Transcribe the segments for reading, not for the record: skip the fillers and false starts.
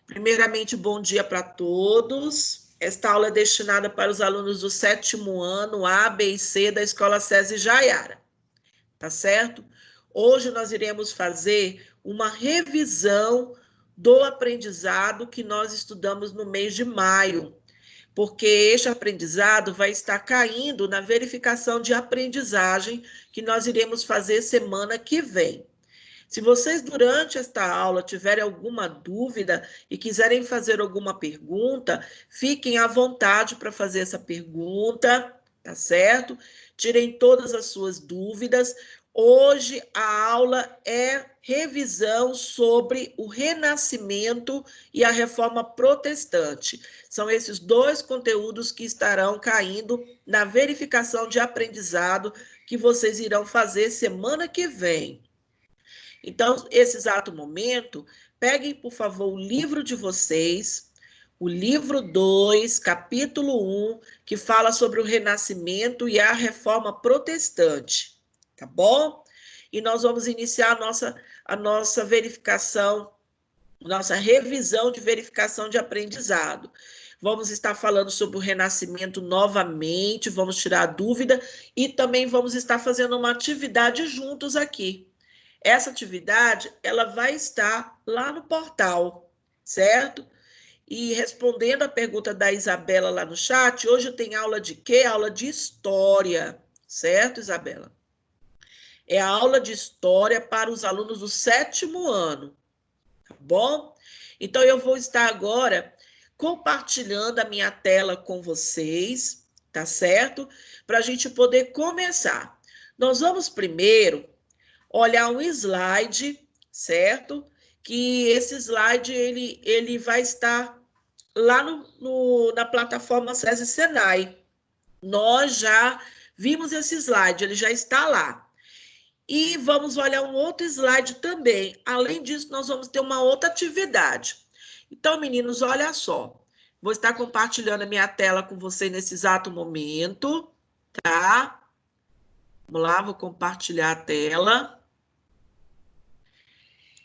Primeiramente, bom dia para todos. Esta aula é destinada para os alunos do 7º ano A, B e C da Escola SESI Jaiara, tá certo? Hoje nós iremos fazer uma revisão do aprendizado que nós estudamos no mês de maio, porque este aprendizado vai estar caindo na verificação de aprendizagem que nós iremos fazer semana que vem. Se vocês, durante esta aula, tiverem alguma dúvida e quiserem fazer alguma pergunta, fiquem à vontade para fazer essa pergunta, tá certo? Tirem todas as suas dúvidas. Hoje a aula é revisão sobre o Renascimento e a Reforma Protestante. São esses dois conteúdos que estarão caindo na verificação de aprendizado que vocês irão fazer semana que vem. Então, esse exato momento, peguem, por favor, o livro de vocês, o livro 2, capítulo 1, que fala sobre o Renascimento e a Reforma Protestante, tá bom? E nós vamos iniciar a nossa verificação, nossa revisão de verificação de aprendizado. Vamos estar falando sobre o Renascimento novamente, vamos tirar a dúvida e também vamos estar fazendo uma atividade juntos aqui. Essa atividade, ela vai estar lá no portal, certo? E respondendo a pergunta da Isabela lá no chat, hoje tem aula de quê? Aula de história, certo, Isabela? É a aula de história para os alunos do 7º ano, tá bom? Então, eu vou estar agora compartilhando a minha tela com vocês, tá certo? Para a gente poder começar. Nós vamos primeiro olhar um slide, certo? Que esse slide ele vai estar lá na plataforma SESI Senai. Nós já vimos esse slide, ele já está lá. E vamos olhar um outro slide também. Além disso, nós vamos ter uma outra atividade. Então, meninos, olha só. Vou estar compartilhando a minha tela com vocês nesse exato momento, tá? Vamos lá, vou compartilhar a tela.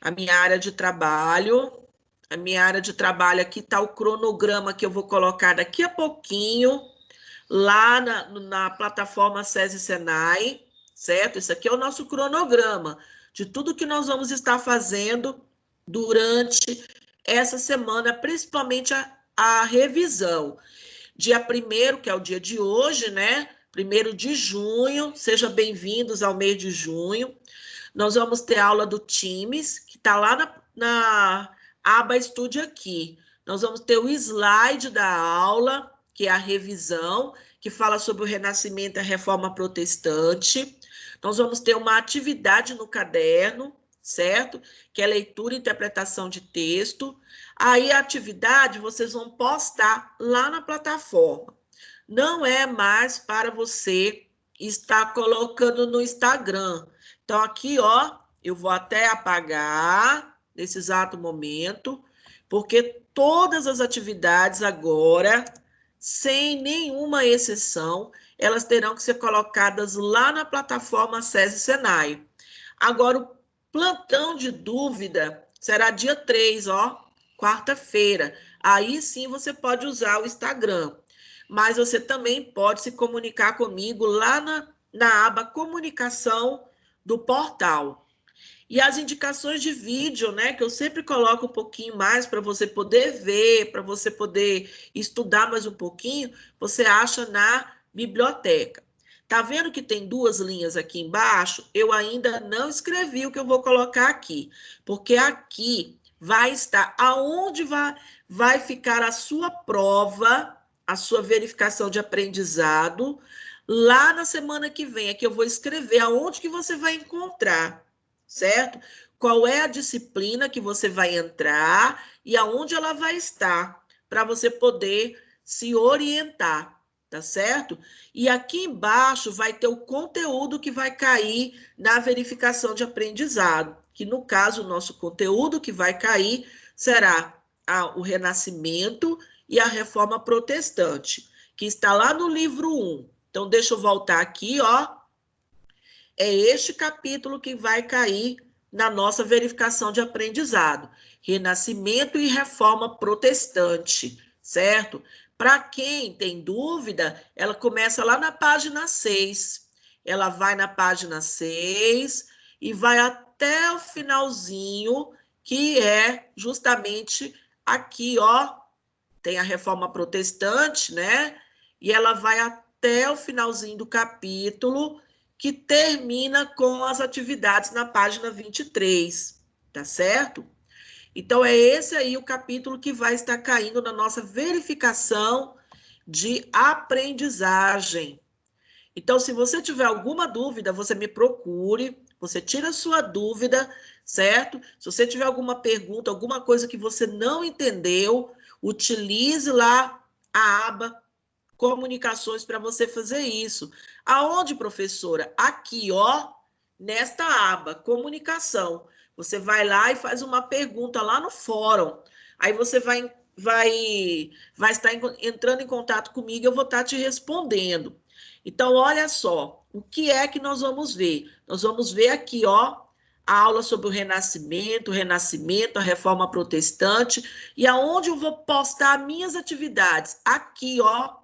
A minha área de trabalho. A minha área de trabalho aqui está o cronograma que eu vou colocar daqui a pouquinho, lá na plataforma SESI Senai, certo? Isso aqui é o nosso cronograma de tudo que nós vamos estar fazendo durante essa semana, principalmente a revisão. Dia 1º, que é o dia de hoje, né? 1º de junho, sejam bem-vindos ao mês de junho. Nós vamos ter aula do Teams, que está lá na aba Estude Aqui. Nós vamos ter o slide da aula, que é a revisão, que fala sobre o Renascimento e a Reforma Protestante. Nós vamos ter uma atividade no caderno, certo? Que é leitura e interpretação de texto. Aí a atividade vocês vão postar lá na plataforma. Não é mais para você estar colocando no Instagram. Então, aqui, ó, eu vou até apagar nesse exato momento, porque todas as atividades agora, sem nenhuma exceção, elas terão que ser colocadas lá na plataforma SESI Senai. Agora, o plantão de dúvida será dia 3, ó, quarta-feira. Aí sim você pode usar o Instagram. Mas você também pode se comunicar comigo lá na aba Comunicação do portal. E as indicações de vídeo, né, que eu sempre coloco um pouquinho mais para você poder ver, para você poder estudar mais um pouquinho, você acha na biblioteca. Tá vendo que tem duas linhas aqui embaixo? Eu ainda não escrevi o que eu vou colocar aqui, porque aqui vai estar aonde vai ficar a sua prova, a sua verificação de aprendizado, lá na semana que vem. Aqui eu vou escrever aonde que você vai encontrar, certo? Qual é a disciplina que você vai entrar e aonde ela vai estar, para você poder se orientar, tá certo? E aqui embaixo vai ter o conteúdo que vai cair na verificação de aprendizado, que no caso o nosso conteúdo que vai cair será o Renascimento e a Reforma Protestante, que está lá no livro 1. Então, deixa eu voltar aqui, ó. É este capítulo que vai cair na nossa verificação de aprendizado. Renascimento e reforma protestante, certo? Para quem tem dúvida, ela começa lá na página 6. Ela vai na página 6 e vai até o finalzinho, que é justamente aqui, ó, tem a reforma protestante, né? E ela vai até o finalzinho do capítulo, que termina com as atividades na página 23, tá certo? Então, é esse aí o capítulo que vai estar caindo na nossa verificação de aprendizagem. Então, se você tiver alguma dúvida, você me procure, você tira a sua dúvida, certo? Se você tiver alguma pergunta, alguma coisa que você não entendeu, utilize lá a aba Comunicações para você fazer isso. Aonde, professora? Aqui, ó, nesta aba, Comunicação. Você vai lá e faz uma pergunta lá no fórum. Aí você vai estar entrando em contato comigo e eu vou estar te respondendo. Então, olha só, o que é que nós vamos ver? Nós vamos ver aqui, ó, a aula sobre o Renascimento, a Reforma Protestante, e aonde eu vou postar minhas atividades? Aqui, ó,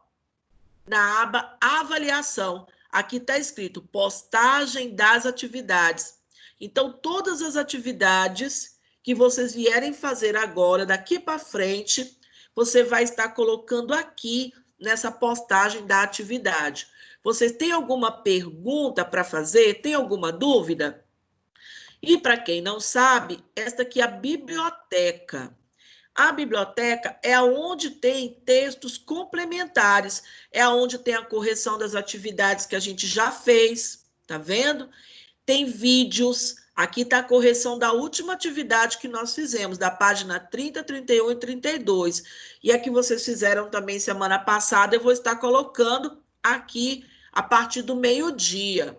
na aba Avaliação. Aqui está escrito postagem das atividades. Então, todas as atividades que vocês vierem fazer agora, daqui para frente, você vai estar colocando aqui nessa postagem da atividade. Vocês têm alguma pergunta para fazer? Tem alguma dúvida? E para quem não sabe, esta aqui é a biblioteca. A biblioteca é onde tem textos complementares, é onde tem a correção das atividades que a gente já fez, tá vendo? Tem vídeos, aqui está a correção da última atividade que nós fizemos, da página 30, 31 e 32. E a que vocês fizeram também semana passada, eu vou estar colocando aqui a partir do meio-dia.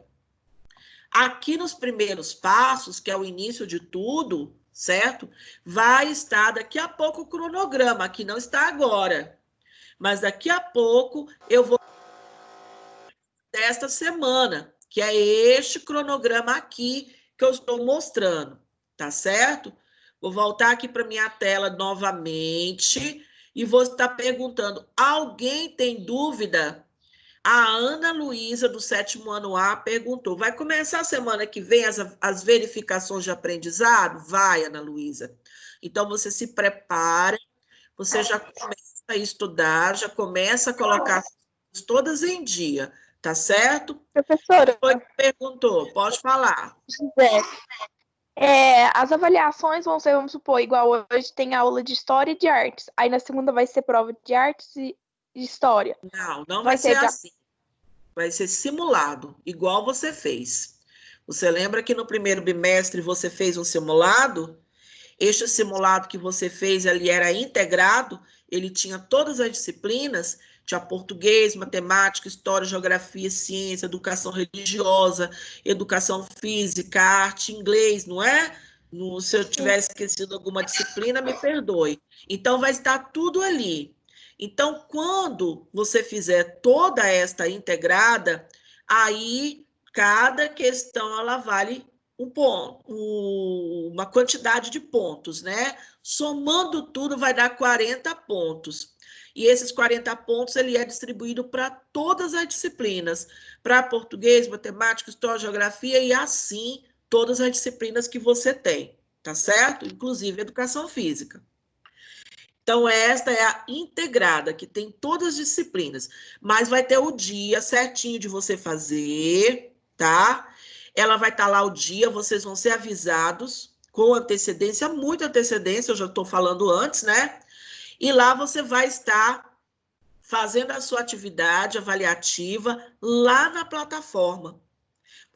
Aqui nos primeiros passos, que é o início de tudo, certo? Vai estar daqui a pouco o cronograma, aqui não está agora. Mas daqui a pouco eu vou desta semana, que é este cronograma aqui que eu estou mostrando, tá certo? Vou voltar aqui para minha tela novamente e vou estar perguntando: alguém tem dúvida? A Ana Luísa, do 7º ano A, perguntou: vai começar a semana que vem as verificações de aprendizado? Vai, Ana Luísa. Então, você se prepare, você já começa a estudar, já começa a colocar as todas em dia, tá certo? Professora, Foi que perguntou, pode falar. José, as avaliações vão ser, vamos supor, igual hoje tem aula de História e de Artes. Aí na segunda vai ser prova de Artes e de História. Não vai ser assim. Vai ser simulado, igual você fez. Você lembra que no primeiro bimestre você fez um simulado? Este simulado que você fez ali era integrado, ele tinha todas as disciplinas, tinha português, matemática, história, geografia, ciência, educação religiosa, educação física, arte, inglês, não é? Se eu tiver esquecido alguma disciplina, me perdoe. Então, vai estar tudo ali. Então, quando você fizer toda esta integrada, aí cada questão ela vale um ponto, uma quantidade de pontos, né? Somando tudo vai dar 40 pontos. E esses 40 pontos ele é distribuído para todas as disciplinas, para português, matemática, história, geografia e assim todas as disciplinas que você tem, tá certo? Inclusive educação física. Então, esta é a integrada, que tem todas as disciplinas, mas vai ter o dia certinho de você fazer, tá? Ela vai estar lá o dia, vocês vão ser avisados com antecedência, muita antecedência, eu já estou falando antes, né? E lá você vai estar fazendo a sua atividade avaliativa lá na plataforma.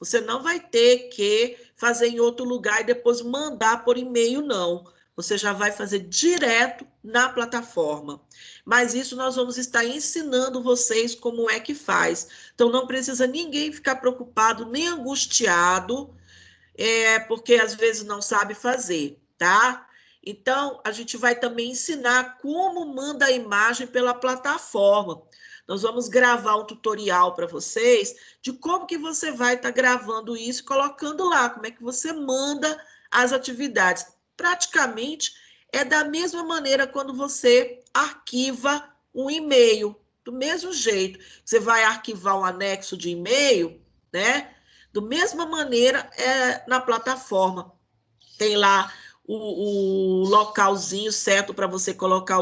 Você não vai ter que fazer em outro lugar e depois mandar por e-mail, não. Você já vai fazer direto na plataforma. Mas isso nós vamos estar ensinando vocês como é que faz. Então, não precisa ninguém ficar preocupado nem angustiado, porque às vezes não sabe fazer, tá? Então, a gente vai também ensinar como manda a imagem pela plataforma. Nós vamos gravar um tutorial para vocês de como que você vai estar gravando isso e colocando lá, como é que você manda as atividades. Praticamente é da mesma maneira quando você arquiva um e-mail, do mesmo jeito. Você vai arquivar um anexo de e-mail, né? Da mesma maneira é na plataforma. Tem lá o localzinho certo para você colocar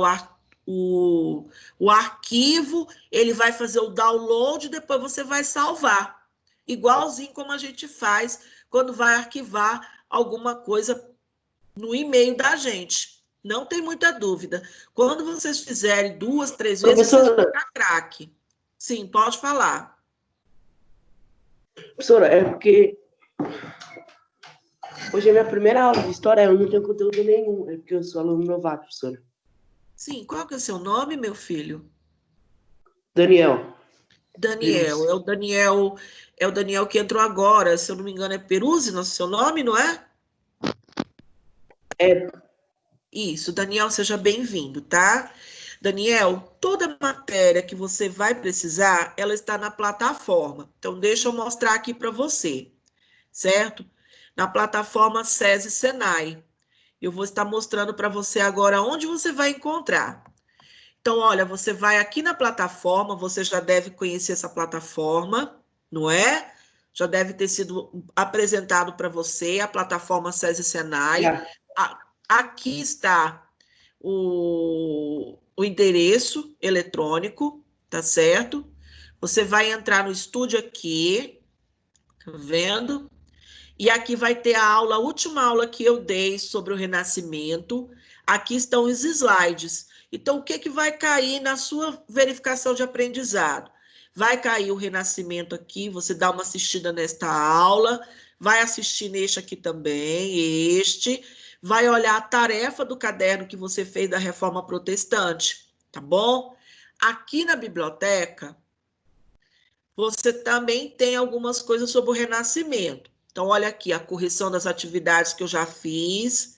o arquivo, ele vai fazer o download e depois você vai salvar. Igualzinho como a gente faz quando vai arquivar alguma coisa no e-mail da gente. Não tem muita dúvida. Quando vocês fizerem 2, 3 vezes, vocês vão ficar craque. Sim, pode falar. Professora, é porque hoje é minha primeira aula de história, eu não tenho conteúdo nenhum, é porque eu sou aluno novato, professora. Sim, qual que é o seu nome, meu filho? Daniel. Daniel, é o Daniel que entrou agora, se eu não me engano, é Peruzzi, no seu nome, não é? É. Isso, Daniel, seja bem-vindo, tá? Daniel, toda matéria que você vai precisar, ela está na plataforma. Então, deixa eu mostrar aqui para você, certo? Na plataforma SESI Senai. Eu vou estar mostrando para você agora onde você vai encontrar. Então, olha, você vai aqui na plataforma, você já deve conhecer essa plataforma, não é? Já deve ter sido apresentado para você a plataforma SESI Senai. Aqui está o endereço eletrônico, tá certo? Você vai entrar no estúdio aqui, tá vendo? E aqui vai ter a aula, a última aula que eu dei sobre o Renascimento. Aqui estão os slides. Então, o que vai cair na sua verificação de aprendizado? Vai cair o Renascimento aqui, você dá uma assistida nesta aula, vai assistir neste aqui também, este, vai olhar a tarefa do caderno que você fez da Reforma Protestante, tá bom? Aqui na biblioteca, você também tem algumas coisas sobre o Renascimento. Então, olha aqui, a correção das atividades que eu já fiz,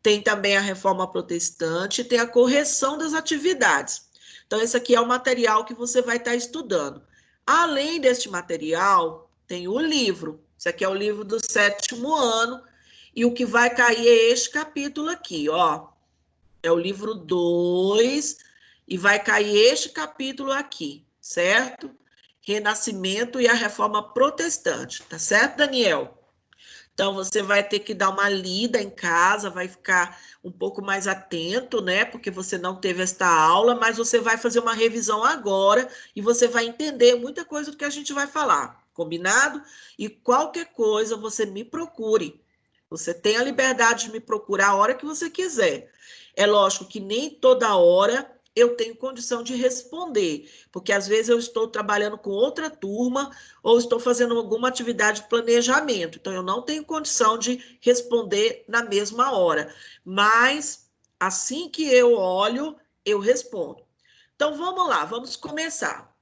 tem também a Reforma Protestante, tem a correção das atividades. Então, esse aqui é o material que você vai estar estudando. Além deste material, tem o livro. Esse aqui é o livro do 7º ano, e o que vai cair é este capítulo aqui, ó. É o livro 2, e vai cair este capítulo aqui, certo? Renascimento e a Reforma Protestante, tá certo, Daniel? Então, você vai ter que dar uma lida em casa, vai ficar um pouco mais atento, né? Porque você não teve esta aula, mas você vai fazer uma revisão agora e você vai entender muita coisa do que a gente vai falar, combinado? E qualquer coisa, você me procure. Você tem a liberdade de me procurar a hora que você quiser. É lógico que nem toda hora eu tenho condição de responder, porque às vezes eu estou trabalhando com outra turma ou estou fazendo alguma atividade de planejamento, então eu não tenho condição de responder na mesma hora, mas assim que eu olho, eu respondo. Então vamos lá, vamos começar.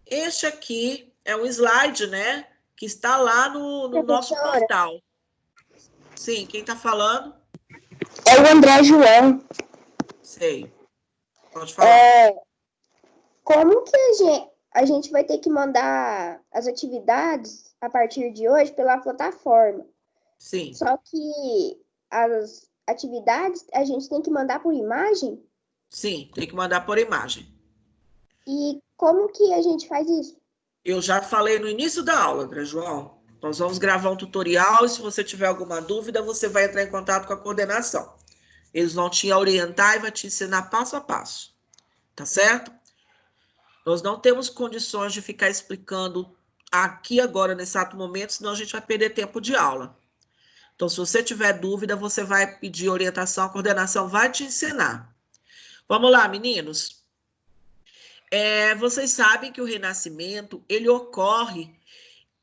Este aqui é um slide, né, que está lá no nosso portal. Sim, quem está falando? É o André João. Sei. Pode falar. Como que a gente vai ter que mandar as atividades a partir de hoje pela plataforma? Sim. Só que as atividades a gente tem que mandar por imagem? Sim, tem que mandar por imagem. E como que a gente faz isso? Eu já falei no início da aula, André João. Nós vamos gravar um tutorial e se você tiver alguma dúvida, você vai entrar em contato com a coordenação. Eles vão te orientar e vai te ensinar passo a passo. Tá certo? Nós não temos condições de ficar explicando aqui agora, nesse exato momento, senão a gente vai perder tempo de aula. Então, se você tiver dúvida, você vai pedir orientação, a coordenação vai te ensinar. Vamos lá, meninos. Vocês sabem que o Renascimento, ele ocorre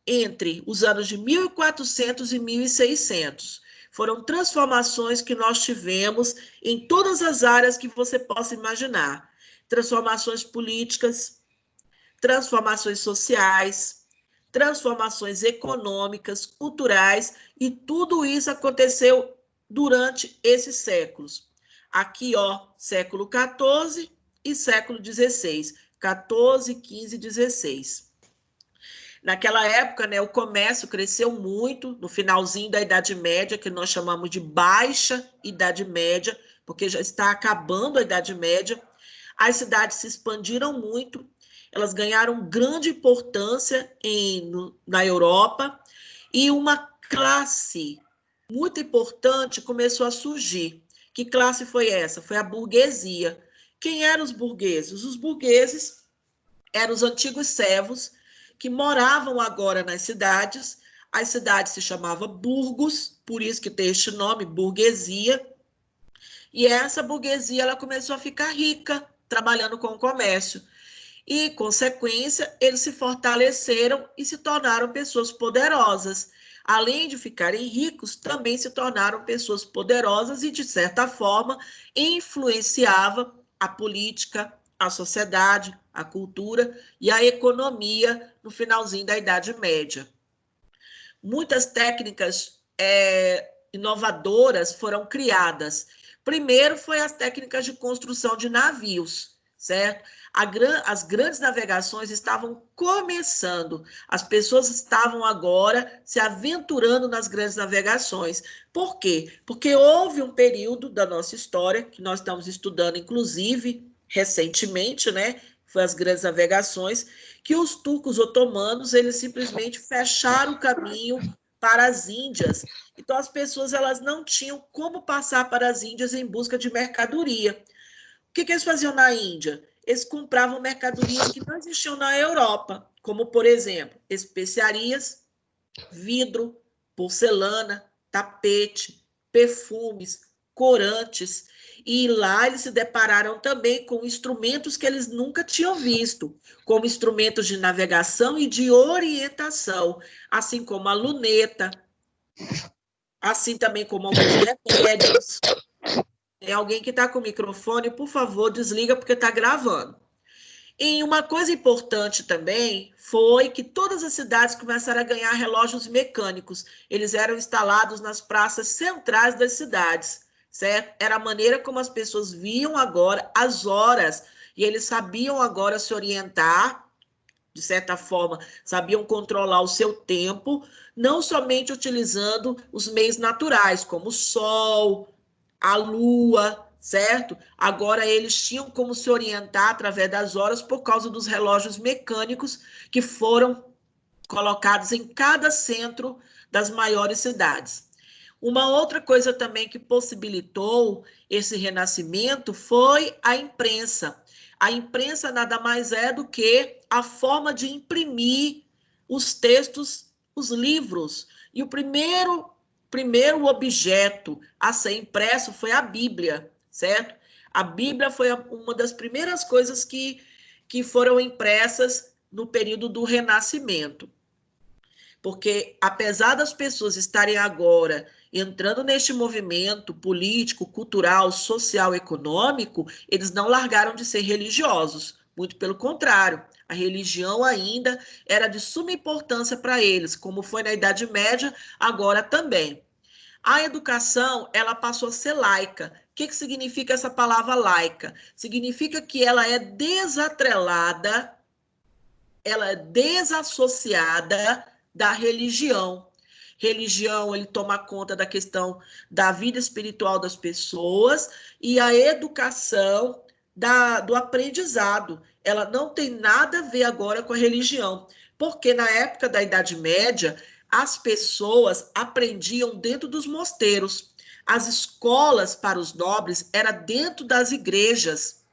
entre os anos de 1400 e 1600. Foram transformações que nós tivemos em todas as áreas que você possa imaginar. Transformações políticas, transformações sociais, transformações econômicas, culturais, e tudo isso aconteceu durante esses séculos. Aqui, ó, século XIV e século XVI, 14, 15, 16. Naquela época, né, o comércio cresceu muito, no finalzinho da Idade Média, que nós chamamos de Baixa Idade Média, porque já está acabando a Idade Média. As cidades se expandiram muito, elas ganharam grande importância na Europa, e uma classe muito importante começou a surgir. Que classe foi essa? Foi a burguesia. Quem eram os burgueses? Os burgueses eram os antigos servos que moravam agora nas cidades. As cidades se chamavam burgos, por isso que tem este nome, burguesia. E essa burguesia ela começou a ficar rica, trabalhando com o comércio. E, consequência, eles se fortaleceram e se tornaram pessoas poderosas. Além de ficarem ricos, também se tornaram pessoas poderosas e, de certa forma, influenciava a política, a sociedade, a cultura e a economia no finalzinho da Idade Média. Muitas técnicas inovadoras foram criadas. Primeiro foi as técnicas de construção de navios, certo? As grandes navegações estavam começando, as pessoas estavam agora se aventurando nas grandes navegações. Por quê? Porque houve um período da nossa história, que nós estamos estudando, inclusive, recentemente, né? Foi as grandes navegações, que os turcos otomanos, eles simplesmente fecharam o caminho para as Índias. Então, as pessoas elas não tinham como passar para as Índias em busca de mercadoria. O que eles faziam na Índia? Eles compravam mercadorias que não existiam na Europa, como, por exemplo, especiarias, vidro, porcelana, tapete, perfumes, corantes. E lá eles se depararam também com instrumentos que eles nunca tinham visto, como instrumentos de navegação e de orientação, assim como a luneta, assim também como alguns remédios. Tem alguém que está com o microfone, por favor, desliga porque está gravando. E uma coisa importante também foi que todas as cidades começaram a ganhar relógios mecânicos. Eles eram instalados nas praças centrais das cidades, certo? Era a maneira como as pessoas viam agora as horas, e eles sabiam agora se orientar, de certa forma, sabiam controlar o seu tempo, não somente utilizando os meios naturais, como o sol, a lua, certo? Agora eles tinham como se orientar através das horas por causa dos relógios mecânicos que foram colocados em cada centro das maiores cidades. Uma outra coisa também que possibilitou esse renascimento foi a imprensa. A imprensa nada mais é do que a forma de imprimir os textos, os livros. E o primeiro objeto a ser impresso foi a Bíblia, certo? A Bíblia foi uma das primeiras coisas que foram impressas no período do Renascimento. Porque, apesar das pessoas estarem agora entrando neste movimento político, cultural, social, econômico, eles não largaram de ser religiosos. Muito pelo contrário, a religião ainda era de suma importância para eles, como foi na Idade Média, agora também. A educação, ela passou a ser laica. O que significa essa palavra laica? Significa que ela é desatrelada, ela é desassociada da religião. Religião, ele toma conta da questão da vida espiritual das pessoas e a educação do aprendizado. Ela não tem nada a ver agora com a religião, porque na época da Idade Média, as pessoas aprendiam dentro dos mosteiros. As escolas para os nobres eram dentro das igrejas.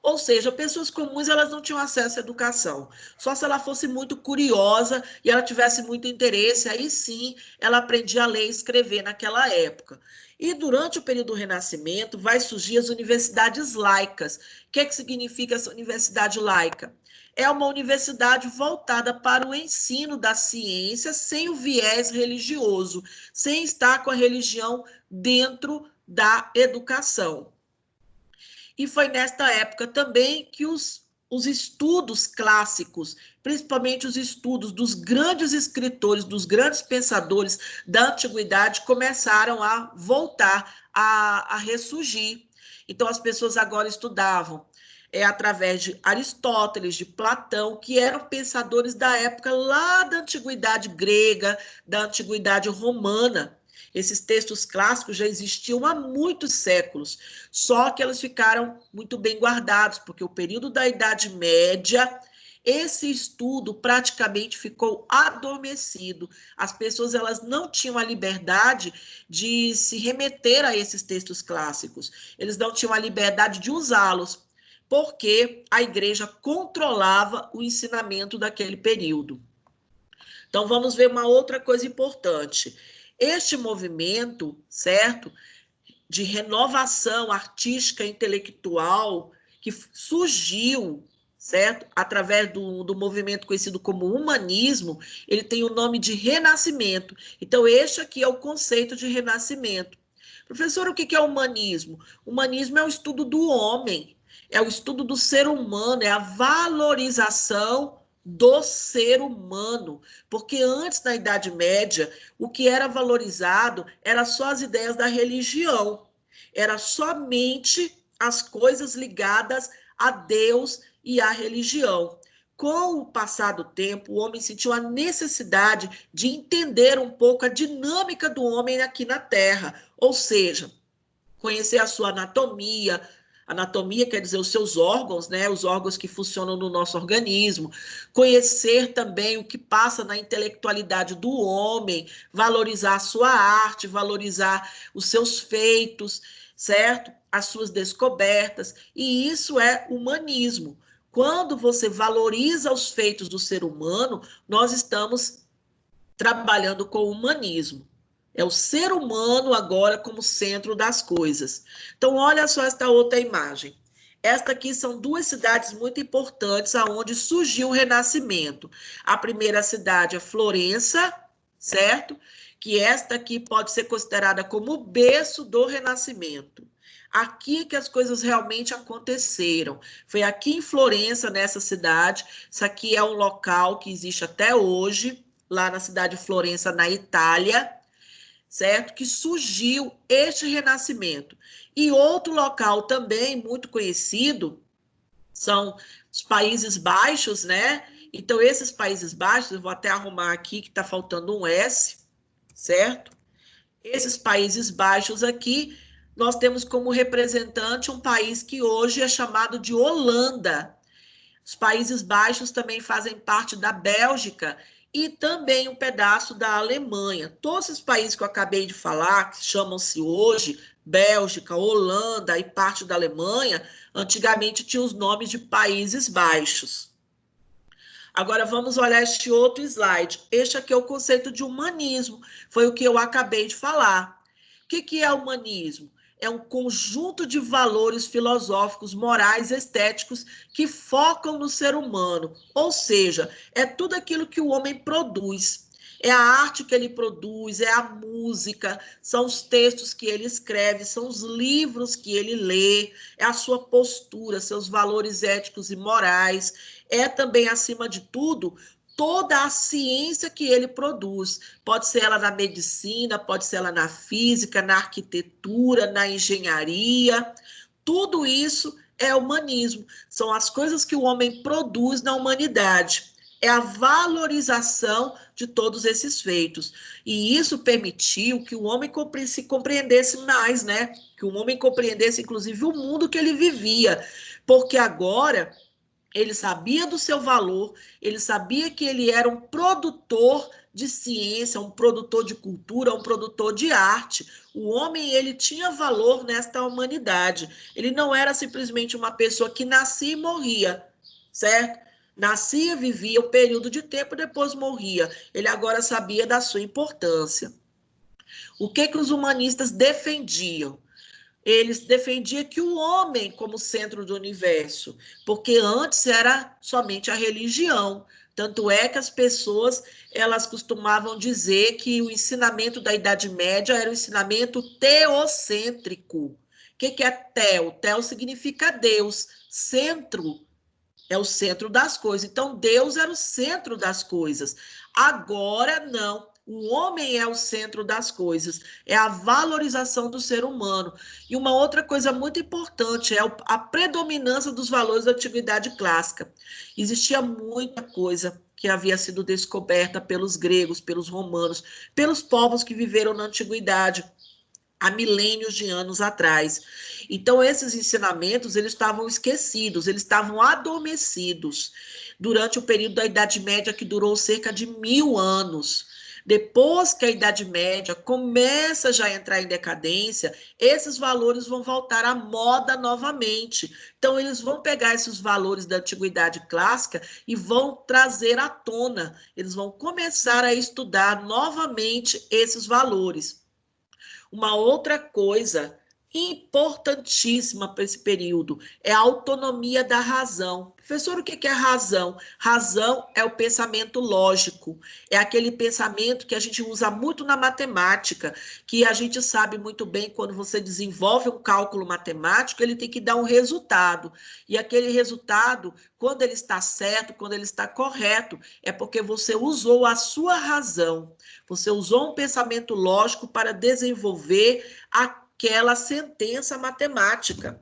Ou seja, pessoas comuns elas não tinham acesso à educação. Só se ela fosse muito curiosa e ela tivesse muito interesse, aí sim ela aprendia a ler e escrever naquela época. E durante o período do Renascimento vai surgir as universidades laicas. O que significa essa universidade laica? É uma universidade voltada para o ensino da ciência sem o viés religioso, sem estar com a religião dentro da educação. E foi nesta época também que os estudos clássicos, principalmente os estudos dos grandes escritores, dos grandes pensadores da antiguidade, começaram a voltar, a ressurgir. Então, as pessoas agora estudavam é através de Aristóteles, de Platão, que eram pensadores da época lá da antiguidade grega, da antiguidade romana. Esses textos clássicos já existiam há muitos séculos, só que eles ficaram muito bem guardados, porque o período da Idade Média, esse estudo praticamente ficou adormecido. As pessoas elas não tinham a liberdade de se remeter a esses textos clássicos. Eles não tinham a liberdade de usá-los, porque a igreja controlava o ensinamento daquele período. Então, vamos ver uma outra coisa importante. Este movimento, certo, de renovação artística e intelectual que surgiu, certo, através do movimento conhecido como humanismo, ele tem o nome de renascimento. Então, este aqui é o conceito de renascimento. Professor, o que é humanismo? Humanismo é o estudo do homem, é o estudo do ser humano, é a valorização do ser humano, porque antes, na Idade Média, o que era valorizado era só as ideias da religião, era somente as coisas ligadas a Deus e à religião. Com o passar do tempo, o homem sentiu a necessidade de entender um pouco a dinâmica do homem aqui na Terra, ou seja, conhecer a sua anatomia. Anatomia quer dizer os seus órgãos, né? Os órgãos que funcionam no nosso organismo. Conhecer também o que passa na intelectualidade do homem, valorizar a sua arte, valorizar os seus feitos, certo? As suas descobertas. E isso é humanismo. Quando você valoriza os feitos do ser humano, nós estamos trabalhando com o humanismo. É o ser humano agora como centro das coisas. Então, olha só esta outra imagem. Esta aqui são duas cidades muito importantes aonde surgiu o Renascimento. A primeira cidade é Florença, certo? Que esta aqui pode ser considerada como o berço do Renascimento. Aqui que as coisas realmente aconteceram. Foi aqui em Florença, nessa cidade. Isso aqui é um local que existe até hoje, lá na cidade de Florença, na Itália, certo? Que surgiu este renascimento. E outro local também muito conhecido são os Países Baixos, né? Então, esses Países Baixos, eu vou até arrumar aqui que está faltando um S, certo? Esses Países Baixos aqui, nós temos como representante um país que hoje é chamado de Holanda. Os Países Baixos também fazem parte da Bélgica e também um pedaço da Alemanha. Todos esses países que eu acabei de falar, que chamam-se hoje Bélgica, Holanda e parte da Alemanha, antigamente tinham os nomes de Países Baixos. Agora vamos olhar este outro slide. Este aqui é o conceito de humanismo, foi o que eu acabei de falar. O que é humanismo? É um conjunto de valores filosóficos, morais, estéticos que focam no ser humano, ou seja, é tudo aquilo que o homem produz. É a arte que ele produz, é a música, são os textos que ele escreve, são os livros que ele lê, é a sua postura, seus valores éticos e morais, é também, acima de tudo, toda a ciência que ele produz. Pode ser ela na medicina, pode ser ela na física, na arquitetura, na engenharia. Tudo isso é humanismo. São as coisas que o homem produz na humanidade. É a valorização de todos esses feitos. E isso permitiu que o homem se compreendesse mais, né? Que o homem compreendesse, inclusive, o mundo que ele vivia. Porque agora ele sabia do seu valor, ele sabia que ele era um produtor de ciência, um produtor de cultura, um produtor de arte. O homem, ele tinha valor nesta humanidade. Ele não era simplesmente uma pessoa que nascia e morria, certo? Nascia, vivia um período de tempo, depois morria. Ele agora sabia da sua importância. O que os humanistas defendiam? Eles defendiam que o homem como centro do universo, porque antes era somente a religião. Tanto é que as pessoas, elas costumavam dizer que o ensinamento da Idade Média era o ensinamento teocêntrico. O que é teo? Teo significa Deus, centro é o centro das coisas. Então, Deus era o centro das coisas. Agora, não. O homem é o centro das coisas, é a valorização do ser humano. E uma outra coisa muito importante é a predominância dos valores da antiguidade clássica. Existia muita coisa que havia sido descoberta pelos gregos, pelos romanos, pelos povos que viveram na antiguidade, há milênios de anos atrás. Então, esses ensinamentos, eles estavam esquecidos, eles estavam adormecidos durante o período da Idade Média, que durou cerca de 1000 anos. Depois que a Idade Média começa já a entrar em decadência, esses valores vão voltar à moda novamente. Então, eles vão pegar esses valores da antiguidade clássica e vão trazer à tona. Eles vão começar a estudar novamente esses valores. Uma outra coisa importantíssima para esse período é a autonomia da razão. Professor, o que é razão? Razão é o pensamento lógico, é aquele pensamento que a gente usa muito na matemática, que a gente sabe muito bem quando você desenvolve um cálculo matemático, ele tem que dar um resultado, e aquele resultado, quando ele está certo, quando ele está correto, é porque você usou a sua razão, você usou um pensamento lógico para desenvolver aquela sentença matemática.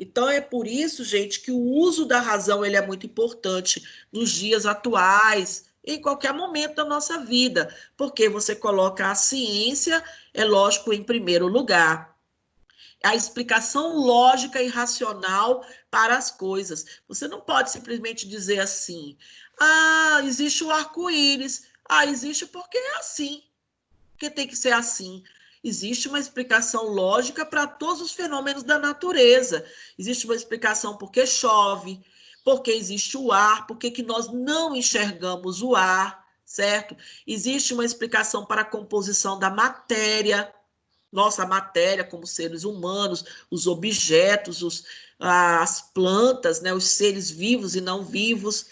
Então, é por isso, gente, que o uso da razão ele é muito importante nos dias atuais, em qualquer momento da nossa vida, porque você coloca a ciência, é lógico, em primeiro lugar. A explicação lógica e racional para as coisas. Você não pode simplesmente dizer assim, existe o arco-íris, existe porque é assim, porque tem que ser assim. Existe uma explicação lógica para todos os fenômenos da natureza. Existe uma explicação porque chove, porque existe o ar, porque que nós não enxergamos o ar, certo? Existe uma explicação para a composição da matéria, nossa matéria como seres humanos, os objetos, as plantas, né, os seres vivos e não vivos.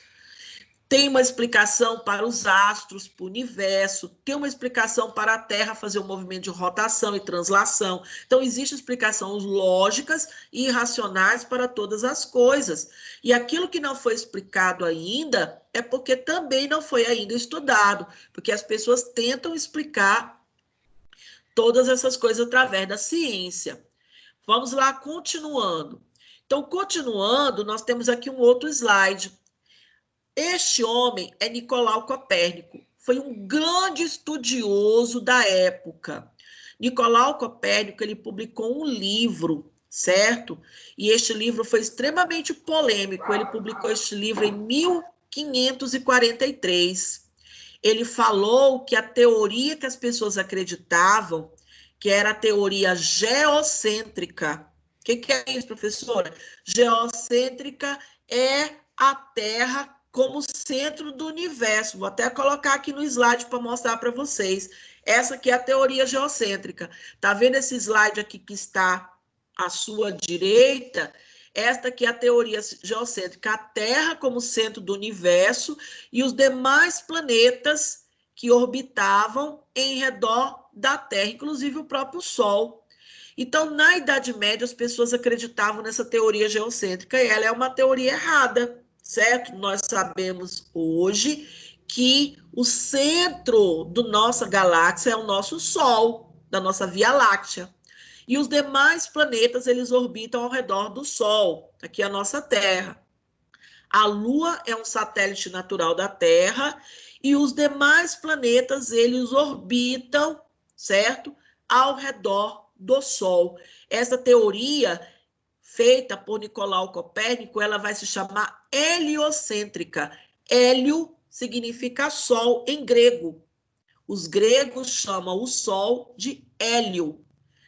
Tem uma explicação para os astros, para o universo, tem uma explicação para a Terra fazer um movimento de rotação e translação. Então, existem explicações lógicas e racionais para todas as coisas. E aquilo que não foi explicado ainda é porque também não foi ainda estudado, porque as pessoas tentam explicar todas essas coisas através da ciência. Vamos lá, continuando. Então, continuando, nós temos aqui um outro slide. Este homem é Nicolau Copérnico, foi um grande estudioso da época. Nicolau Copérnico, ele publicou um livro, certo? E este livro foi extremamente polêmico, ele publicou este livro em 1543. Ele falou que a teoria que as pessoas acreditavam, que era a teoria geocêntrica. O que é isso, professora? Geocêntrica é a Terra como centro do universo. Vou até colocar aqui no slide para mostrar para vocês. Essa aqui é a teoria geocêntrica. Tá vendo esse slide aqui que está à sua direita? Esta aqui é a teoria geocêntrica. A Terra como centro do universo e os demais planetas que orbitavam em redor da Terra, inclusive o próprio Sol. Então, na Idade Média, as pessoas acreditavam nessa teoria geocêntrica e ela é uma teoria errada, certo? Nós sabemos hoje que o centro da nossa galáxia é o nosso Sol, da nossa Via Láctea. E os demais planetas, eles orbitam ao redor do Sol, aqui a nossa Terra. A Lua é um satélite natural da Terra e os demais planetas, eles orbitam, certo? Ao redor do Sol. Essa teoria feita por Nicolau Copérnico, ela vai se chamar heliocêntrica. Hélio significa sol em grego. Os gregos chamam o sol de hélio.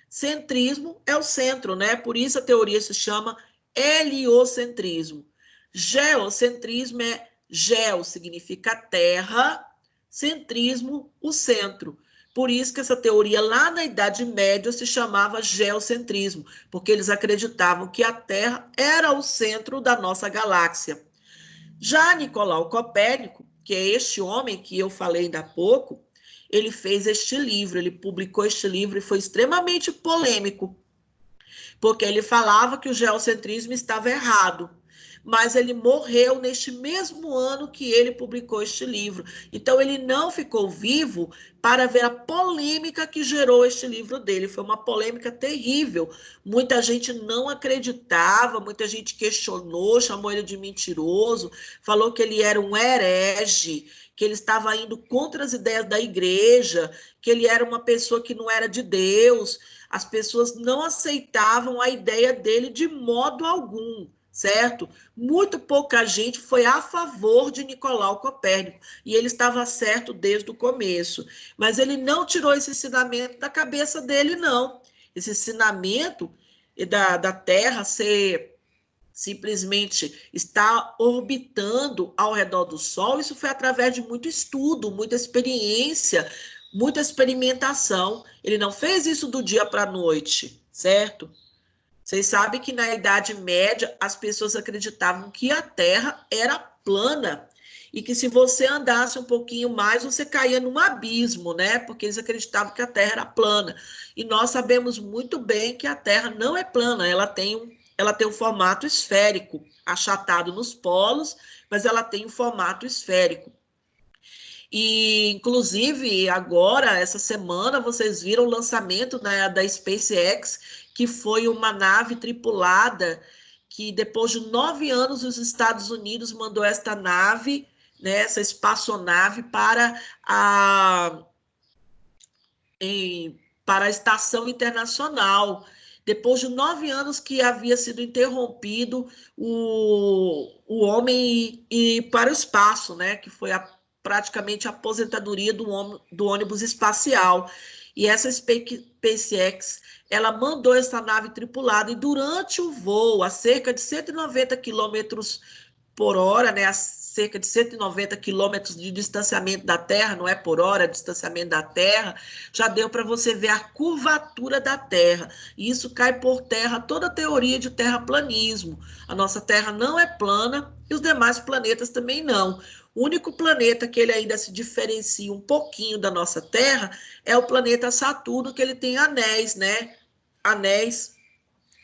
Centrismo é o centro, né? Por isso a teoria se chama heliocentrismo. Geocentrismo é geo significa terra, centrismo, o centro. Por isso que essa teoria lá na Idade Média se chamava geocentrismo, porque eles acreditavam que a Terra era o centro da nossa galáxia. Já Nicolau Copérnico, que é este homem que eu falei ainda há pouco, ele fez este livro, ele publicou este livro e foi extremamente polêmico, porque ele falava que o geocentrismo estava errado. mas ele morreu neste mesmo ano que ele publicou este livro. Então, ele não ficou vivo para ver a polêmica que gerou este livro dele. Foi uma polêmica terrível. Muita gente não acreditava, muita gente questionou, chamou ele de mentiroso, falou que ele era um herege, que ele estava indo contra as ideias da igreja, que ele era uma pessoa que não era de Deus. As pessoas não aceitavam a ideia dele de modo algum, certo? Muito pouca gente foi a favor de Nicolau Copérnico, e ele estava certo desde o começo. Mas ele não tirou esse ensinamento da cabeça dele, não. Esse ensinamento da Terra ser simplesmente está orbitando ao redor do Sol, isso foi através de muito estudo, muita experiência, muita experimentação. Ele não fez isso do dia para a noite, certo? Vocês sabem que na Idade Média as pessoas acreditavam que a Terra era plana e que se você andasse um pouquinho mais, você caía num abismo, né? Porque eles acreditavam que a Terra era plana. E nós sabemos muito bem que a Terra não é plana, ela tem um formato esférico, achatado nos polos, mas ela tem um formato esférico. E, inclusive, agora, essa semana, vocês viram o lançamento da SpaceX, que foi uma nave tripulada, que depois de 9 anos, os Estados Unidos mandou esta nave, né, essa espaçonave, para para a Estação Internacional. Depois de 9 anos que havia sido interrompido o homem ir para o espaço, né? Que foi praticamente a aposentadoria do ônibus espacial. E essa SpaceX, ela mandou essa nave tripulada, e durante o voo, a cerca de 190 quilômetros por hora, né, a cerca de 190 quilômetros de distanciamento da Terra, não é por hora, é distanciamento da Terra, já deu para você ver a curvatura da Terra. E isso cai por terra toda a teoria de terraplanismo. A nossa Terra não é plana e os demais planetas também não. O único planeta que ele ainda se diferencia um pouquinho da nossa Terra é o planeta Saturno, que ele tem anéis, né? Anéis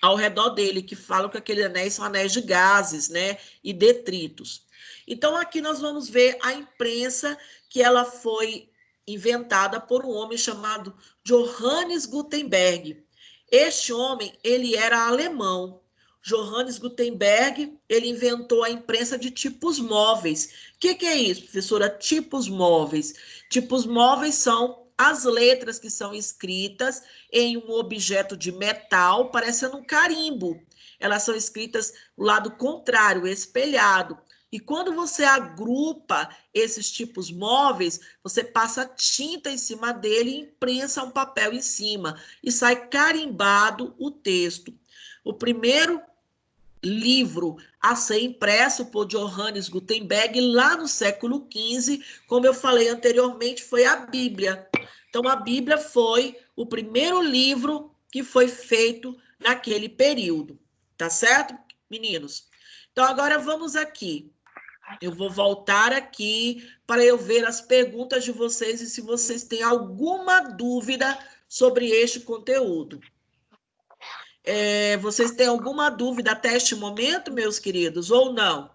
ao redor dele, que falam que aqueles anéis são anéis de gases, né, e detritos. Então, aqui nós vamos ver a imprensa, que ela foi inventada por um homem chamado Johannes Gutenberg. Este homem, ele era alemão. Johannes Gutenberg, ele inventou a imprensa de tipos móveis. O que é isso, professora? Tipos móveis. Tipos móveis são as letras que são escritas em um objeto de metal, parecendo um carimbo. Elas são escritas do lado contrário, espelhado. E quando você agrupa esses tipos móveis, você passa tinta em cima dele e imprensa um papel em cima. E sai carimbado o texto. O primeiro livro a ser impresso por Johannes Gutenberg lá no século XV, como eu falei anteriormente, foi a Bíblia. Então, a Bíblia foi o primeiro livro que foi feito naquele período. Tá certo, meninos? Então, agora vamos aqui. Eu vou voltar aqui para eu ver as perguntas de vocês e se vocês têm alguma dúvida sobre este conteúdo. Vocês têm alguma dúvida até este momento, meus queridos, ou não?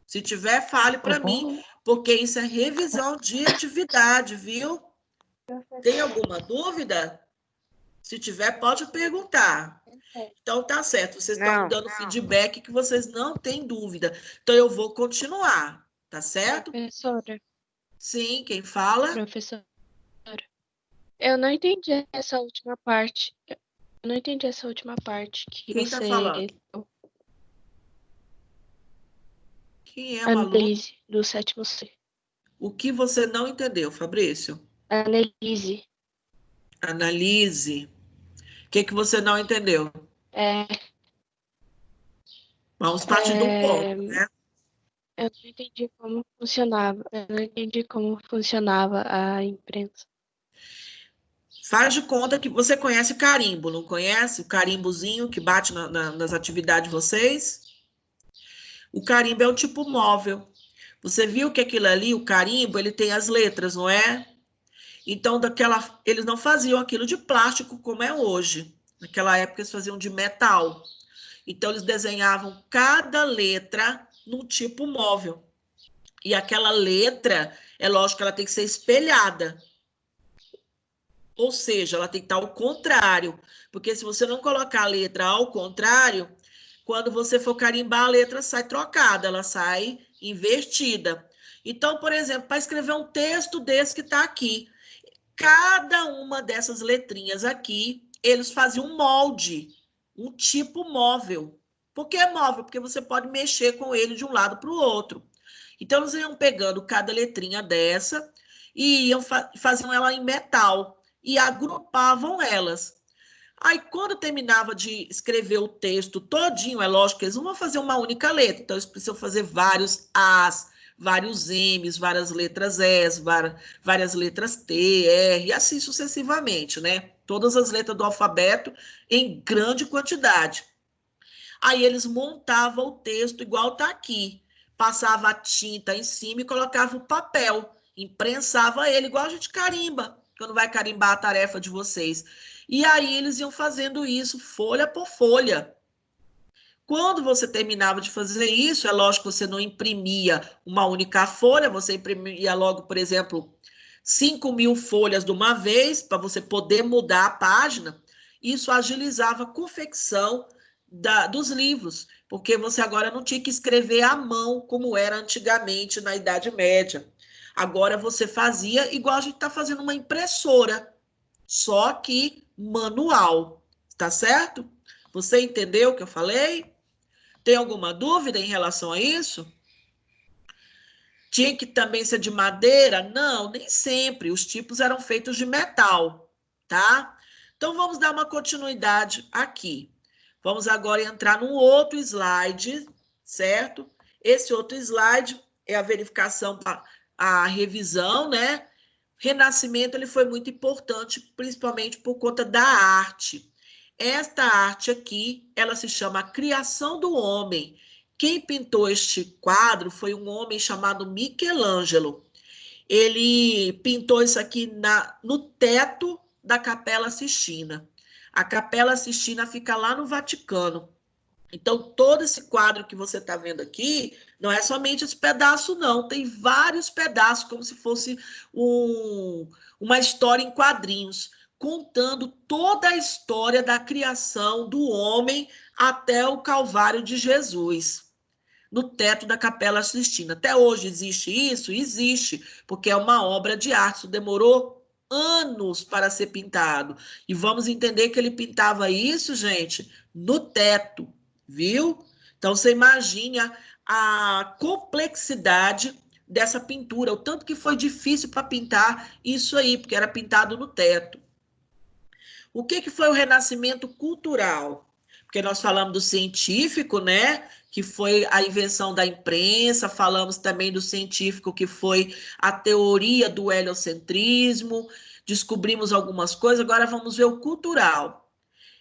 Se tiver, fale para mim, porque isso é revisão de atividade, viu? Tem alguma dúvida? Se tiver, pode perguntar. Então, tá certo, vocês estão dando feedback que vocês não têm dúvida. Então, eu vou continuar, tá certo? Professora. Sim, quem fala? Professora. Eu não entendi essa última parte. Eu não entendi essa última parte que quem você... Quem tá falando? Quem é o Annelise, do 7º C. O que você não entendeu, Fabrício? Annelise. Analise. O que você não entendeu? Vamos partir do ponto, né? Eu não entendi como funcionava. Eu não entendi como funcionava a imprensa. Faz de conta que você conhece o carimbo, não conhece? O carimbozinho que bate nas atividades de vocês? O carimbo é um tipo móvel. Você viu que aquilo ali, o carimbo, ele tem as letras, não é? Então, eles não faziam aquilo de plástico como é hoje. Naquela época, eles faziam de metal. Então, eles desenhavam cada letra num tipo móvel. E aquela letra, é lógico que ela tem que ser espelhada. Ou seja, ela tem que estar ao contrário. Porque se você não colocar a letra ao contrário, quando você for carimbar, a letra sai trocada, ela sai invertida. Então, por exemplo, para escrever um texto desse que está aqui, cada uma dessas letrinhas aqui, eles faziam um molde, um tipo móvel. Por que móvel? Porque você pode mexer com ele de um lado para o outro. Então, eles iam pegando cada letrinha dessa e iam faziam ela em metal e agrupavam elas. Aí, quando terminava de escrever o texto todinho, é lógico que eles não vão fazer uma única letra, então eles precisam fazer vários As, vários M's, várias letras S, várias letras T, R, e assim sucessivamente, né? Todas as letras do alfabeto em grande quantidade. Aí eles montavam o texto igual está aqui, passava a tinta em cima e colocava o papel, imprensava ele, igual a gente carimba, quando vai carimbar a tarefa de vocês. E aí eles iam fazendo isso folha por folha. Quando você terminava de fazer isso, é lógico que você não imprimia uma única folha, você imprimia logo, por exemplo, 5.000 folhas de uma vez, para você poder mudar a página. Isso agilizava a confecção dos livros, porque você agora não tinha que escrever à mão, como era antigamente na Idade Média. Agora você fazia igual a gente está fazendo uma impressora, só que manual, tá certo? Você entendeu o que eu falei? Tem alguma dúvida em relação a isso? Tinha que também ser de madeira? Não, nem sempre. Os tipos eram feitos de metal, tá? Então, vamos dar uma continuidade aqui. Vamos agora entrar num outro slide, certo? Esse outro slide é a verificação, a revisão, né? Renascimento ele foi muito importante, principalmente por conta da arte. Esta arte aqui, ela se chama A Criação do Homem. Quem pintou este quadro foi um homem chamado Michelangelo. Ele pintou isso aqui no teto da Capela Sistina. A Capela Sistina fica lá no Vaticano. Então, todo esse quadro que você está vendo aqui, não é somente esse pedaço, não. Tem vários pedaços, como se fosse uma história em quadrinhos, contando toda a história da criação do homem até o Calvário de Jesus, no teto da Capela Sistina. Até hoje existe isso? Existe, porque é uma obra de arte. Isso demorou anos para ser pintado. E vamos entender que ele pintava isso, gente, no teto. Viu? Então, você imagine a complexidade dessa pintura, o tanto que foi difícil para pintar isso aí, porque era pintado no teto. O que foi o renascimento cultural? Porque nós falamos do científico, né? Que foi a invenção da imprensa, falamos também do científico, que foi a teoria do heliocentrismo, descobrimos algumas coisas, agora vamos ver o cultural.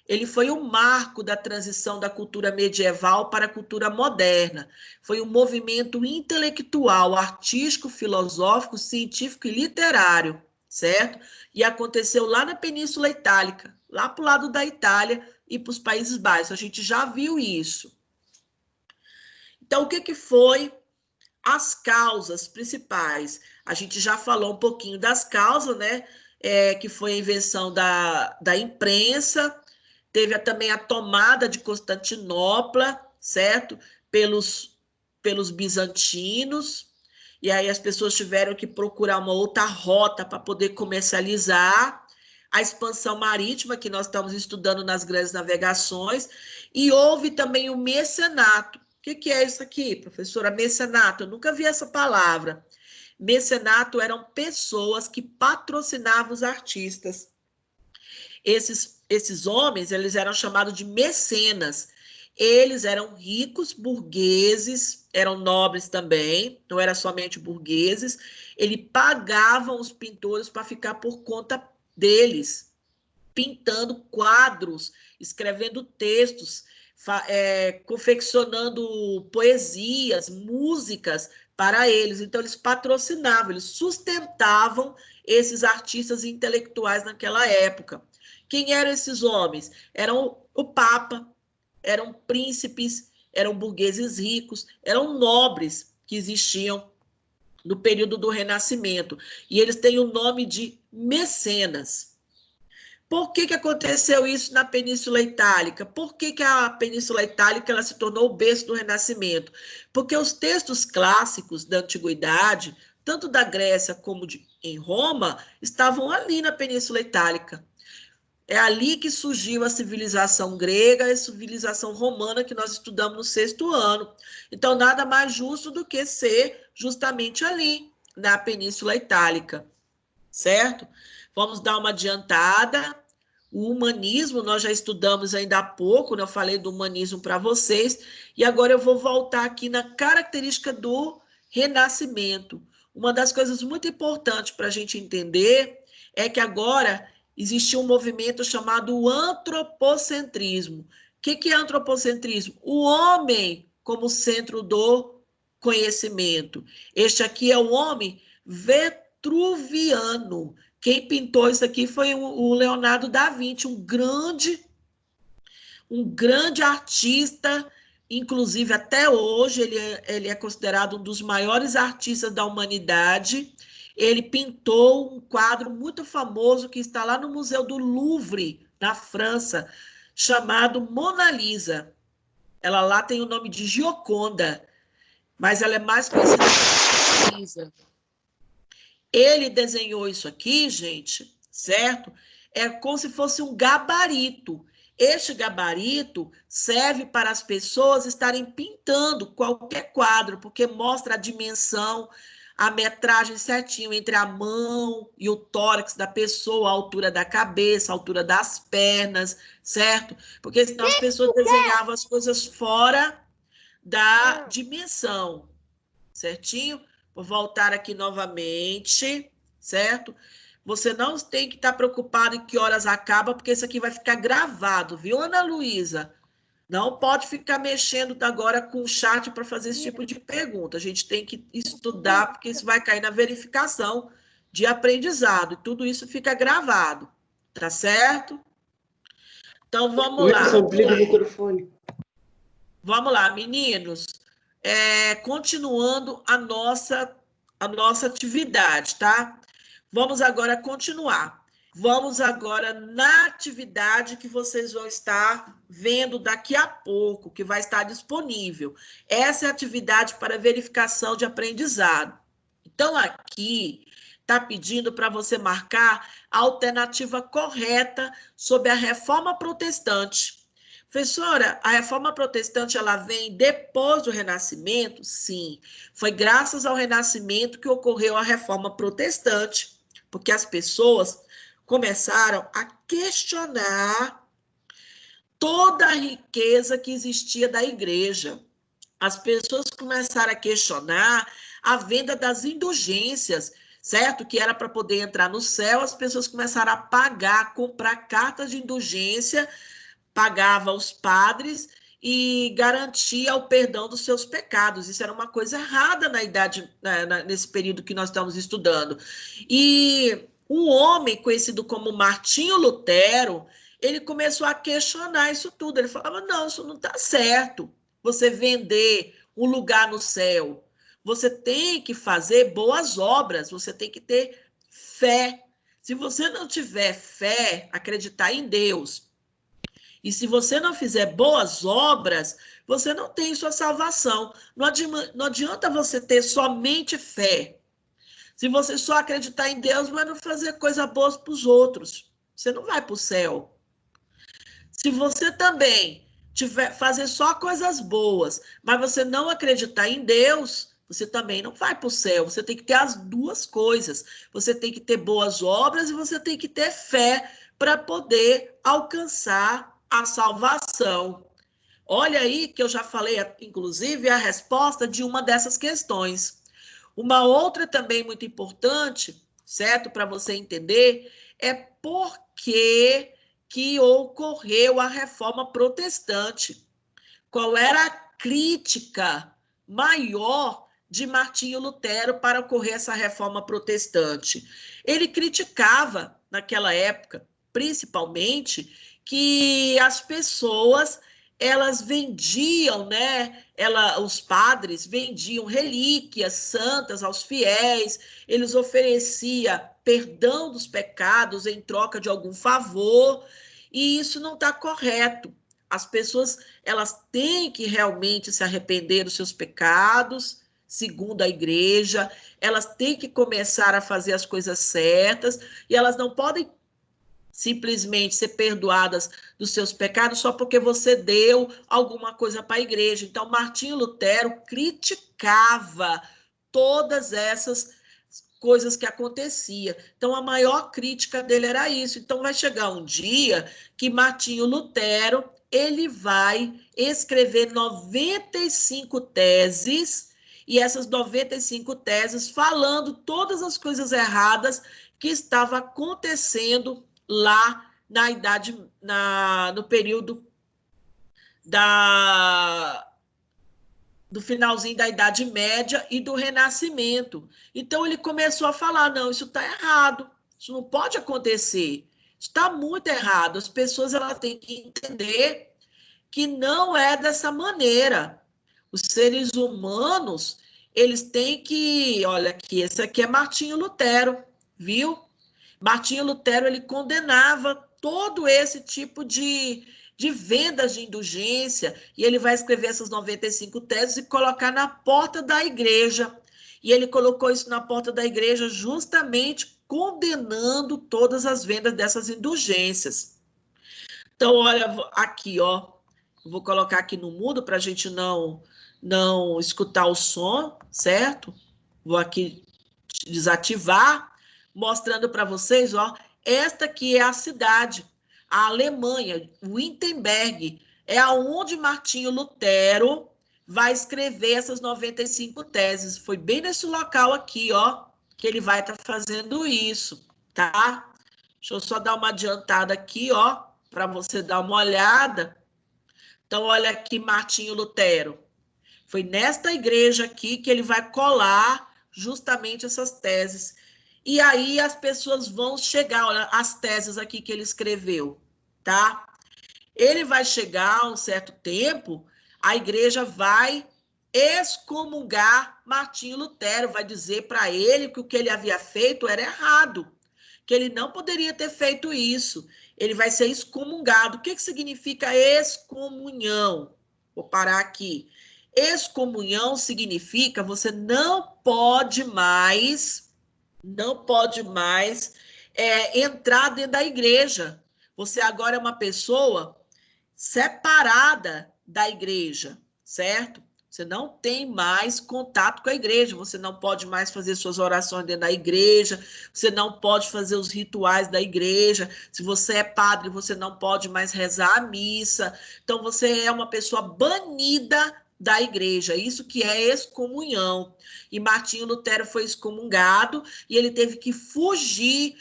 Ele foi o marco da transição da cultura medieval para a cultura moderna. Foi um movimento intelectual, artístico, filosófico, científico e literário, certo? E aconteceu lá na Península Itálica, lá para o lado da Itália e para os Países Baixos. A gente já viu isso. Então, o que foi as causas principais? A gente já falou um pouquinho das causas, né? Que foi a invenção da imprensa. Teve também a tomada de Constantinopla, certo? Pelos bizantinos. E aí as pessoas tiveram que procurar uma outra rota para poder comercializar. A expansão marítima, que nós estamos estudando nas grandes navegações. E houve também o mecenato. O que é isso aqui, professora? Mecenato, eu nunca vi essa palavra. Mecenato eram pessoas que patrocinavam os artistas. Esses homens, eles eram chamados de mecenas. Eles eram ricos burgueses, eram nobres também, não era somente burgueses. Eles pagavam os pintores para ficar por conta deles, pintando quadros, escrevendo textos, confeccionando poesias, músicas para eles. Então, eles patrocinavam, eles sustentavam esses artistas intelectuais naquela época. Quem eram esses homens? Eram o Papa, eram príncipes, eram burgueses ricos, eram nobres que existiam no período do Renascimento. E eles têm o nome de mecenas. Por que aconteceu isso na Península Itálica? Por que a Península Itálica ela se tornou o berço do Renascimento? Porque os textos clássicos da Antiguidade, tanto da Grécia como em Roma, estavam ali na Península Itálica. É ali que surgiu a civilização grega e a civilização romana que nós estudamos no 6º ano. Então, nada mais justo do que ser justamente ali, na Península Itálica, certo? Vamos dar uma adiantada. O humanismo, nós já estudamos ainda há pouco, né? Eu falei do humanismo para vocês, e agora eu vou voltar aqui na característica do Renascimento. Uma das coisas muito importantes para a gente entender é que agora existiu um movimento chamado antropocentrismo. O que é antropocentrismo? O homem como centro do conhecimento. Este aqui é o homem vitruviano. Quem pintou isso aqui foi o Leonardo da Vinci, um grande artista, inclusive até hoje ele é considerado um dos maiores artistas da humanidade. Ele pintou um quadro muito famoso que está lá no Museu do Louvre, na França, chamado Mona Lisa. Ela lá tem o nome de Gioconda, mas ela é mais conhecida como Mona Lisa. Ele desenhou isso aqui, gente, certo? É como se fosse um gabarito. Este gabarito serve para as pessoas estarem pintando qualquer quadro, porque mostra a dimensão, a metragem certinho entre a mão e o tórax da pessoa, a altura da cabeça, a altura das pernas, certo? Porque senão as pessoas desenhavam as coisas fora da dimensão, certinho? Vou voltar aqui novamente, certo? Você não tem que estar preocupado em que horas acaba, porque isso aqui vai ficar gravado, viu, Ana Luísa? Não pode ficar mexendo agora com o chat para fazer esse tipo de pergunta. A gente tem que estudar, porque isso vai cair na verificação de aprendizado. E tudo isso fica gravado, tá certo? Então, vamos lá. Wilson, liga o microfone. Vamos lá, meninos. Continuando a nossa atividade, tá? Vamos agora continuar. Vamos agora na atividade que vocês vão estar vendo daqui a pouco, que vai estar disponível. Essa é a atividade para verificação de aprendizado. Então, aqui está pedindo para você marcar a alternativa correta sobre a Reforma Protestante. Professora, a Reforma Protestante ela vem depois do Renascimento? Sim, foi graças ao Renascimento que ocorreu a Reforma Protestante, porque as pessoas começaram a questionar toda a riqueza que existia da igreja. As pessoas começaram a questionar a venda das indulgências, certo? Que era para poder entrar no céu, as pessoas começaram a pagar, comprar cartas de indulgência, pagava aos padres e garantia o perdão dos seus pecados. Isso era uma coisa errada nesse período que nós estamos estudando. E um homem conhecido como Martinho Lutero, ele começou a questionar isso tudo. Ele falava, não, isso não está certo. Você vender um lugar no céu. Você tem que fazer boas obras, você tem que ter fé. Se você não tiver fé, acreditar em Deus, e se você não fizer boas obras, você não tem sua salvação. Não adianta você ter somente fé. Se você só acreditar em Deus, mas não fazer coisas boas para os outros, você não vai para o céu. Se você também fazer só coisas boas, mas você não acreditar em Deus, você também não vai para o céu. Você tem que ter as duas coisas. Você tem que ter boas obras e você tem que ter fé para poder alcançar a salvação. Olha aí que eu já falei, inclusive, a resposta de uma dessas questões. Uma outra também muito importante, certo? Para você entender, é por que ocorreu a Reforma Protestante. Qual era a crítica maior de Martinho Lutero para ocorrer essa Reforma Protestante? Ele criticava, naquela época, principalmente, que as pessoas elas vendiam, né? Os padres vendiam relíquias santas aos fiéis, eles ofereciam perdão dos pecados em troca de algum favor, e isso não está correto. As pessoas, elas têm que realmente se arrepender dos seus pecados, segundo a igreja, elas têm que começar a fazer as coisas certas, e elas não podem simplesmente ser perdoadas dos seus pecados só porque você deu alguma coisa para a igreja. Então, Martinho Lutero criticava todas essas coisas que aconteciam. Então, a maior crítica dele era isso. Então, vai chegar um dia que Martinho Lutero ele vai escrever 95 teses, e essas 95 teses falando todas as coisas erradas que estavam acontecendo lá na idade, no período do finalzinho da Idade Média e do Renascimento. Então, ele começou a falar, não, isso está errado, isso não pode acontecer, está muito errado, as pessoas elas têm que entender que não é dessa maneira. Os seres humanos, eles têm que, olha aqui, esse aqui é Martinho Lutero, viu? Martinho Lutero, ele condenava todo esse tipo de vendas de indulgência, e ele vai escrever essas 95 teses e colocar na porta da igreja. E ele colocou isso na porta da igreja justamente condenando todas as vendas dessas indulgências. Então, olha, aqui, ó, vou colocar aqui no mudo para a gente não escutar o som, certo? Vou aqui desativar, mostrando para vocês, ó, esta aqui é a cidade, a Alemanha, Wittenberg, é aonde Martinho Lutero vai escrever essas 95 teses. Foi bem nesse local aqui, ó, que ele vai estar fazendo isso, tá? Deixa eu só dar uma adiantada aqui, ó, para você dar uma olhada. Então, olha aqui, Martinho Lutero. Foi nesta igreja aqui que ele vai colar justamente essas teses. E aí as pessoas vão chegar, olha, as teses aqui que ele escreveu, tá? Ele vai chegar a um certo tempo, a igreja vai excomungar Martinho Lutero, vai dizer para ele que o que ele havia feito era errado, que ele não poderia ter feito isso. Ele vai ser excomungado. O que significa excomunhão? Vou parar aqui. Excomunhão significa você não pode mais entrar dentro da igreja. Você agora é uma pessoa separada da igreja, certo? Você não tem mais contato com a igreja, você não pode mais fazer suas orações dentro da igreja, você não pode fazer os rituais da igreja, se você é padre, você não pode mais rezar a missa, então você é uma pessoa banida da igreja, isso que é excomunhão. E Martinho Lutero foi excomungado e ele teve que fugir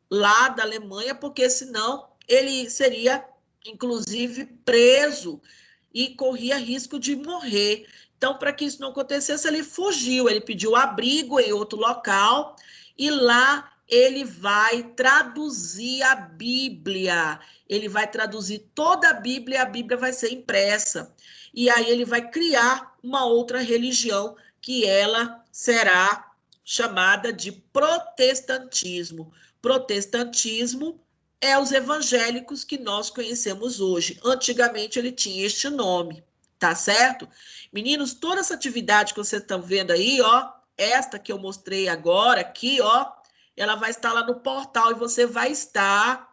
lá da Alemanha, porque senão ele seria, inclusive, preso e corria risco de morrer. Então, para que isso não acontecesse, ele fugiu, ele pediu abrigo em outro local e lá ele vai traduzir a Bíblia. Ele vai traduzir toda a Bíblia vai ser impressa. E aí ele vai criar uma outra religião que ela será chamada de protestantismo. Protestantismo é os evangélicos que nós conhecemos hoje. Antigamente ele tinha este nome, tá certo? Meninos, toda essa atividade que vocês estão vendo aí, ó, esta que eu mostrei agora, aqui, ó, ela vai estar lá no portal e você vai estar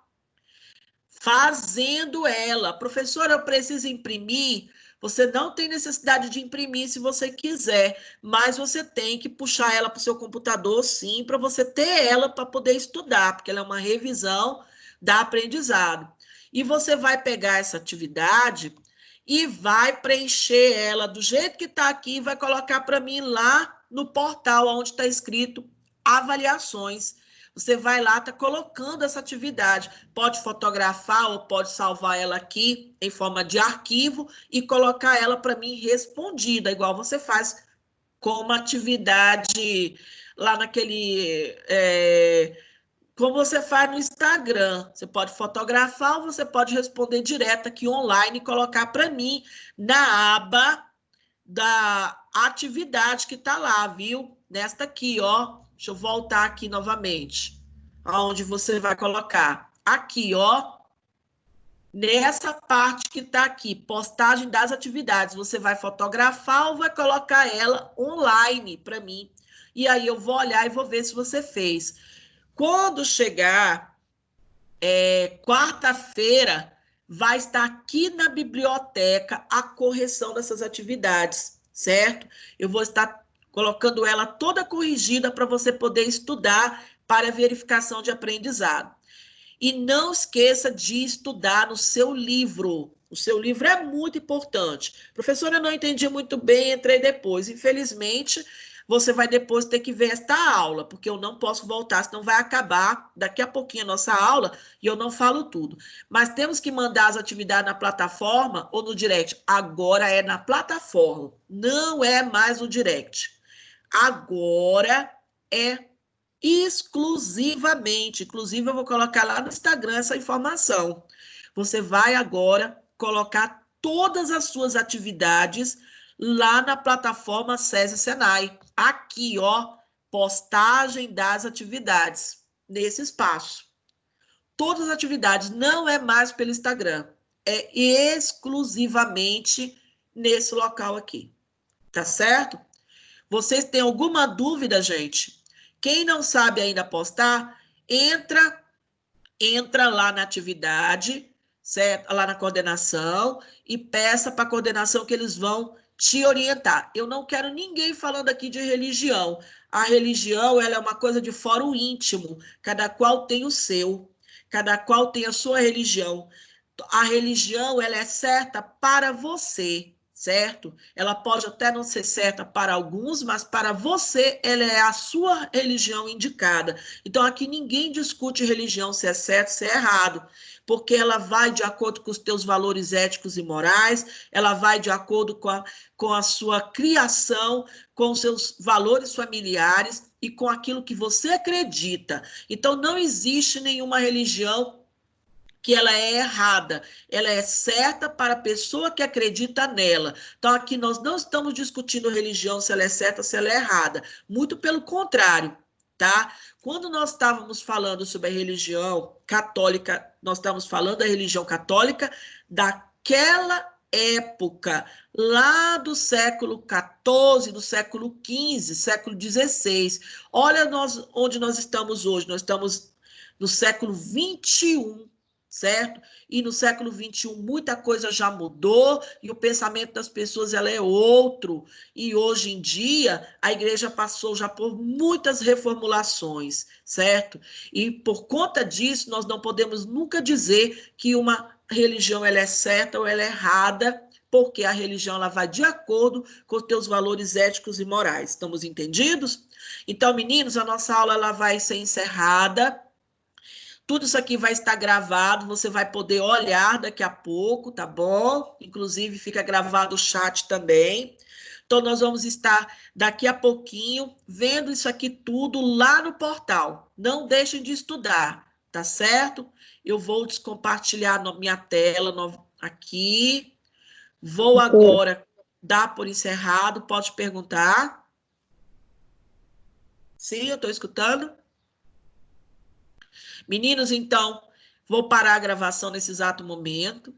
fazendo ela. Professora, eu preciso imprimir? Você não tem necessidade de imprimir se você quiser, mas você tem que puxar ela para o seu computador, sim, para você ter ela para poder estudar, porque ela é uma revisão da aprendizado. E você vai pegar essa atividade e vai preencher ela do jeito que está aqui e vai colocar para mim lá no portal onde está escrito avaliações. Você vai lá, está colocando essa atividade. Pode fotografar ou pode salvar ela aqui em forma de arquivo e colocar ela para mim respondida, igual você faz com uma atividade lá naquele como você faz no Instagram. Você pode fotografar ou você pode responder direto aqui online e colocar para mim na aba da atividade que está lá, viu? Nesta aqui, ó. Deixa eu voltar aqui novamente. Aonde você vai colocar. Aqui, ó. Nessa parte que está aqui, postagem das atividades. Você vai fotografar ou vai colocar ela online para mim. E aí eu vou olhar e vou ver se você fez. Quando chegar quarta-feira, vai estar aqui na biblioteca a correção dessas atividades, certo? Eu vou estar colocando ela toda corrigida para você poder estudar para verificação de aprendizado. E não esqueça de estudar no seu livro. O seu livro é muito importante. Professora, eu não entendi muito bem, entrei depois. Infelizmente, você vai depois ter que ver esta aula, porque eu não posso voltar, senão vai acabar daqui a pouquinho a nossa aula e eu não falo tudo. Mas temos que mandar as atividades na plataforma ou no direct. Agora é na plataforma, não é mais no direct. Agora é exclusivamente. Inclusive, eu vou colocar lá no Instagram essa informação. Você vai agora colocar todas as suas atividades lá na plataforma SESI Senai. Aqui, ó, postagem das atividades, nesse espaço. Todas as atividades, não é mais pelo Instagram, é exclusivamente nesse local aqui. Tá certo? Vocês têm alguma dúvida, gente? Quem não sabe ainda postar, entra lá na atividade, certo? Lá na coordenação e peça para a coordenação que eles vão te orientar. Eu não quero ninguém falando aqui de religião. A religião, ela é uma coisa de fórum íntimo. Cada qual tem o seu. Cada qual tem a sua religião. A religião, ela é certa para você, certo? Ela pode até não ser certa para alguns, mas para você, ela é a sua religião indicada. Então, aqui ninguém discute religião, se é certo, se é errado, porque ela vai de acordo com os teus valores éticos e morais, ela vai de acordo com a sua criação, com os seus valores familiares e com aquilo que você acredita. Então, não existe nenhuma religião que ela é errada, ela é certa para a pessoa que acredita nela. Então, aqui nós não estamos discutindo religião, se ela é certa, se ela é errada. Muito pelo contrário, tá? Quando nós estávamos falando sobre a religião católica, nós estávamos falando da religião católica daquela época, lá do século XIV, do século XV, século XVI. Olha onde nós estamos hoje, nós estamos no século XXI, certo? E no século XXI muita coisa já mudou e o pensamento das pessoas ela é outro. E hoje em dia a igreja passou já por muitas reformulações, certo? E por conta disso nós não podemos nunca dizer que uma religião ela é certa ou ela é errada, porque a religião ela vai de acordo com os teus valores éticos e morais. Estamos entendidos? Então, meninos, a nossa aula ela vai ser encerrada. Tudo isso aqui vai estar gravado, você vai poder olhar daqui a pouco, tá bom? Inclusive, fica gravado o chat também. Então, nós vamos estar daqui a pouquinho vendo isso aqui tudo lá no portal. Não deixem de estudar, tá certo? Eu vou descompartilhar minha tela aqui. Vou agora dar por encerrado. Pode perguntar? Sim, eu estou escutando. Meninos, então, vou parar a gravação nesse exato momento.